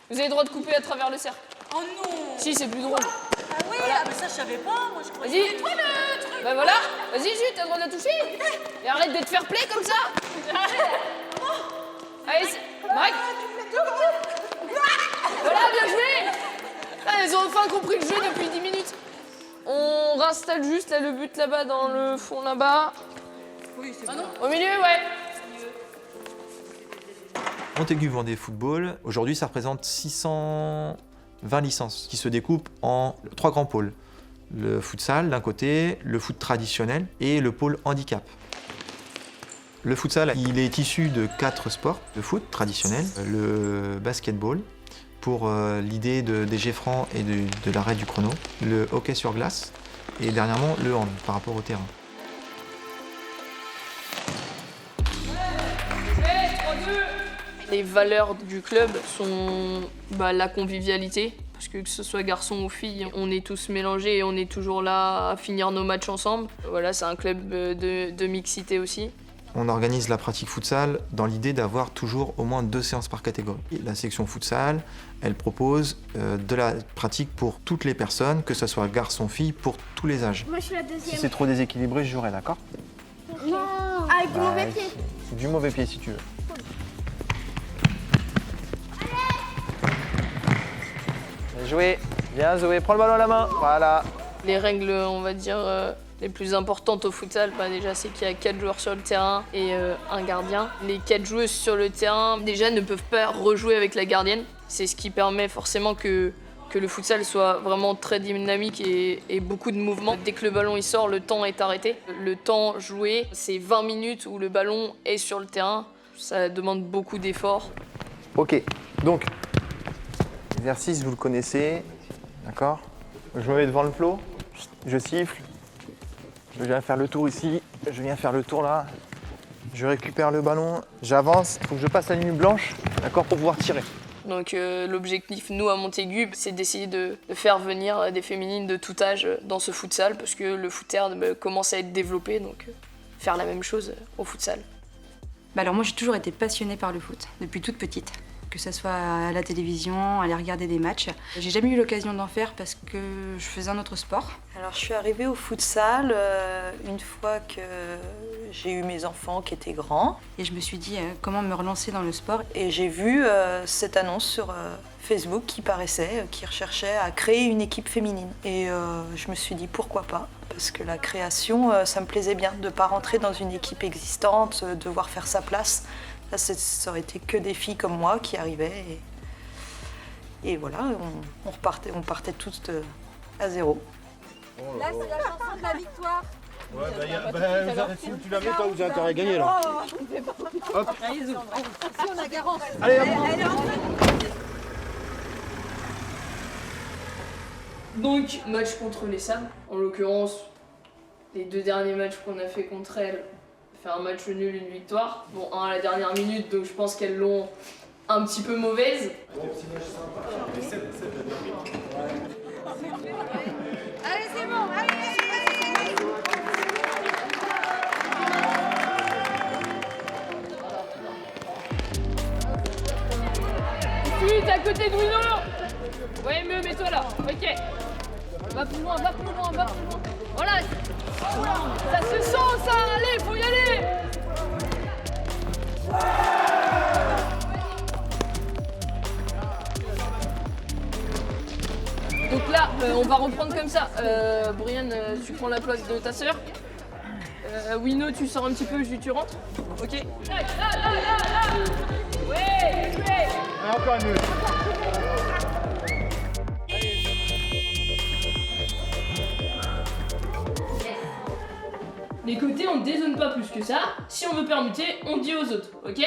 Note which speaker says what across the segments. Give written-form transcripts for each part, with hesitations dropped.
Speaker 1: Vous avez le droit de couper à travers le cercle.
Speaker 2: Oh non.
Speaker 1: Si, c'est plus drôle.
Speaker 2: Ah oui,
Speaker 1: Voilà.
Speaker 2: mais ça je savais pas, moi je croyais.
Speaker 1: Vas-y.
Speaker 2: C'est toi le truc.
Speaker 1: Bah voilà. Vas-y, Jus, t'as le droit de la toucher. Et arrête d'être fair play comme ça. Allez, Mike. Voilà, bien joué. Ah, ils ont enfin compris le jeu depuis 10 minutes. On réinstalle juste là, le but là-bas dans le fond là-bas.
Speaker 2: Oui, c'est bon.
Speaker 1: Au milieu, ouais.
Speaker 3: Montaigu Vendée Football, aujourd'hui ça représente 620 licences qui se découpent en 3 grands pôles. Le futsal d'un côté, le foot traditionnel et le pôle handicap. Le futsal, il est issu de 4 sports de foot traditionnels. Le basketball, pour l'idée des jets francs et de l'arrêt du chrono. Le hockey sur glace et dernièrement le hand par rapport au terrain.
Speaker 1: Les valeurs du club sont la convivialité, parce que ce soit garçon ou fille, on est tous mélangés et on est toujours là à finir nos matchs ensemble. Voilà, c'est un club de mixité aussi.
Speaker 3: On organise la pratique futsal dans l'idée d'avoir toujours au moins 2 séances par catégorie. La section futsal, elle propose de la pratique pour toutes les personnes, que ce soit garçon-fille, pour tous les âges.
Speaker 4: Moi je suis la deuxième.
Speaker 5: Si c'est trop déséquilibré, je jouerai, d'accord?
Speaker 4: Non. Avec du mauvais pied.
Speaker 5: C'est du mauvais pied si tu veux. Bien joué. Bien Zoé, prends le ballon à la main. Voilà.
Speaker 1: Les règles, on va dire, les plus importantes au futsal, déjà c'est qu'il y a 4 joueurs sur le terrain et un gardien. Les 4 joueuses sur le terrain, déjà, ne peuvent pas rejouer avec la gardienne. C'est ce qui permet forcément que le futsal soit vraiment très dynamique et beaucoup de mouvements. Dès que le ballon il sort, le temps est arrêté. Le temps joué, c'est 20 minutes où le ballon est sur le terrain. Ça demande beaucoup d'efforts.
Speaker 5: Ok, donc, l'exercice, vous le connaissez, d'accord? Je me mets devant le flot, je siffle, je viens faire le tour ici, je viens faire le tour là, je récupère le ballon, j'avance, il faut que je passe la ligne blanche, d'accord, pour pouvoir tirer.
Speaker 1: Donc l'objectif, nous, à Montaigu, c'est d'essayer de faire venir des féminines de tout âge dans ce futsal, parce que le footern commence à être développé, donc faire la même chose au futsal.
Speaker 6: Alors moi j'ai toujours été passionnée par le foot, depuis toute petite. Que ce soit à la télévision, aller regarder des matchs. J'ai jamais eu l'occasion d'en faire parce que je faisais un autre sport.
Speaker 2: Alors je suis arrivée au futsal une fois que j'ai eu mes enfants qui étaient grands.
Speaker 6: Et je me suis dit comment me relancer dans le sport.
Speaker 2: Et j'ai vu cette annonce sur Facebook qui paraissait, qui recherchait à créer une équipe féminine. Et je me suis dit pourquoi pas, parce que la création, ça me plaisait bien, de ne pas rentrer dans une équipe existante, devoir faire sa place. Là, ça aurait été que des filles comme moi qui arrivaient. Et voilà, on partait toutes à zéro.
Speaker 7: Là, c'est la chanson de la victoire.
Speaker 8: Ouais, si tu la mets, toi, vous avez intérêt à gagner là. Hop.
Speaker 7: Si on a Garance.
Speaker 8: Allez, hop.
Speaker 1: Donc, match contre les Sables. En l'occurrence, les 2 derniers matchs qu'on a fait contre elles, on a fait un match nul, une victoire. Bon, un à la dernière minute, donc je pense qu'elles l'ont un petit peu mauvaise.
Speaker 7: Allez, c'est bon. Allez.
Speaker 1: T'es à côté de Wino. Ouais, mieux, mets-toi là. Ok. Va plus loin. Voilà. Ça se sent, ça. Allez, faut y aller. Donc là, on va reprendre comme ça. Brian, tu prends la place de ta sœur. Wino, tu sors un petit peu, tu rentres. Ok. Là. Ouais.
Speaker 8: Encore mieux.
Speaker 1: Les côtés, on ne dézone pas plus que ça. Si on veut permuter, on dit aux autres, ok?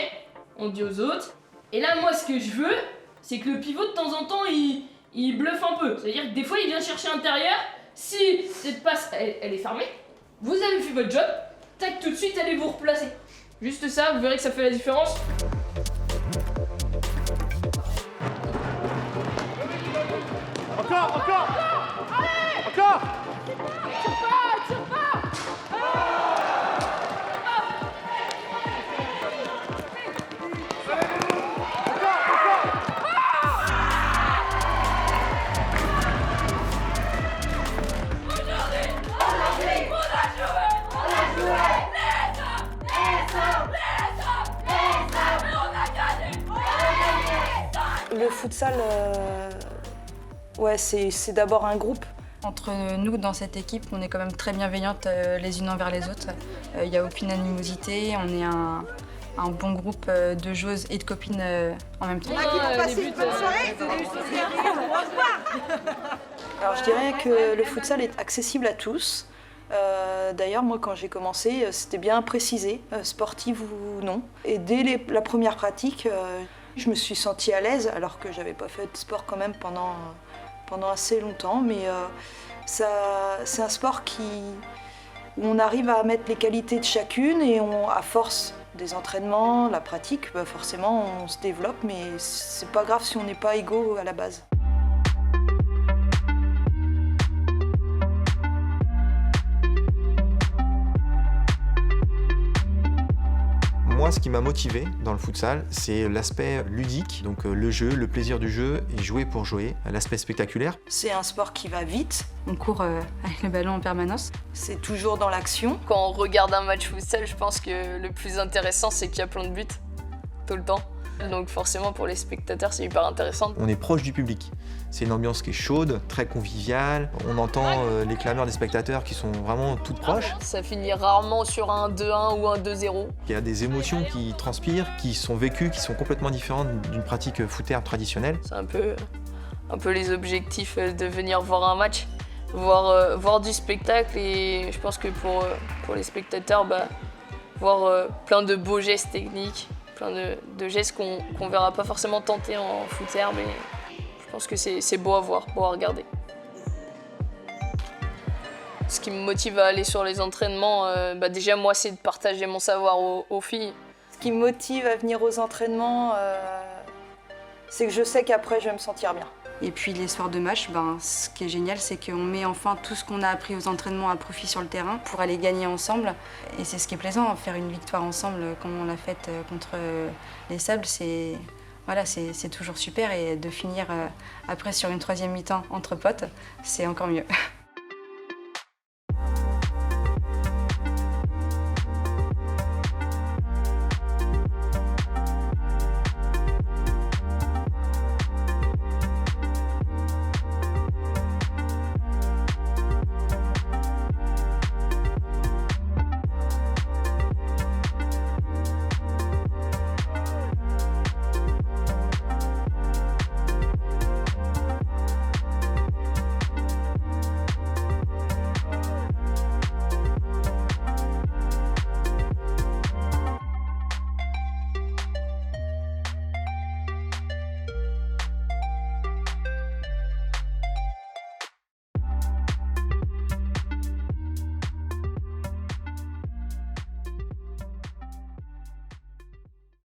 Speaker 1: On dit aux autres. Et là, moi, ce que je veux, c'est que le pivot, de temps en temps, il bluffe un peu. C'est-à-dire que des fois, il vient chercher intérieur. Si cette passe, elle est fermée, vous avez fait votre job. Tac, tout de suite, allez vous replacer. Juste ça, vous verrez que ça fait la différence.
Speaker 8: Encore. Allez. Encore.
Speaker 1: Tire pas.
Speaker 2: Le futsal, ouais, c'est d'abord un groupe.
Speaker 6: Entre nous, dans cette équipe, on est quand même très bienveillantes les unes envers les autres. Il n'y a aucune animosité, on est un bon groupe de joueuses et de copines en même temps.
Speaker 2: Alors je dirais que le futsal est accessible à tous. D'ailleurs, moi, quand j'ai commencé, c'était bien précisé, sportive ou non. Et dès la première pratique, je me suis sentie à l'aise, alors que j'avais pas fait de sport quand même pendant assez longtemps. Mais c'est un sport où on arrive à mettre les qualités de chacune et à force des entraînements, la pratique, forcément, on se développe, mais c'est pas grave si on n'est pas égaux à la base.
Speaker 3: Moi, ce qui m'a motivé dans le futsal, c'est l'aspect ludique, donc le jeu, le plaisir du jeu et jouer pour jouer, l'aspect spectaculaire.
Speaker 2: C'est un sport qui va vite,
Speaker 6: On court avec le ballon en permanence.
Speaker 2: c'est toujours dans l'action.
Speaker 1: Quand on regarde un match futsal, je pense que le plus intéressant, c'est qu'il y a plein de buts, tout le temps. Donc forcément, pour les spectateurs, c'est hyper intéressant.
Speaker 3: On est proche du public. C'est une ambiance qui est chaude, très conviviale. On entend les clameurs des spectateurs qui sont vraiment toutes proches.
Speaker 1: Ça finit rarement sur un 2-1 ou un 2-0.
Speaker 3: Il y a des émotions qui transpirent, qui sont vécues, qui sont complètement différentes d'une pratique footère traditionnelle.
Speaker 1: C'est un peu les objectifs de venir voir un match, voir du spectacle, et je pense que pour les spectateurs, voir plein de beaux gestes techniques, plein de gestes qu'on verra pas forcément tenter en footère, mais je pense que c'est beau à voir, beau à regarder. Ce qui me motive à aller sur les entraînements, déjà moi, c'est de partager mon savoir aux filles.
Speaker 2: Ce qui me motive à venir aux entraînements, c'est que je sais qu'après, je vais me sentir bien.
Speaker 6: Et puis les soirs de match, ce qui est génial, c'est qu'on met enfin tout ce qu'on a appris aux entraînements à profit sur le terrain pour aller gagner ensemble. Et c'est ce qui est plaisant, faire une victoire ensemble comme on l'a faite contre les Sables, c'est toujours super. Et de finir après sur une troisième mi-temps entre potes, c'est encore mieux.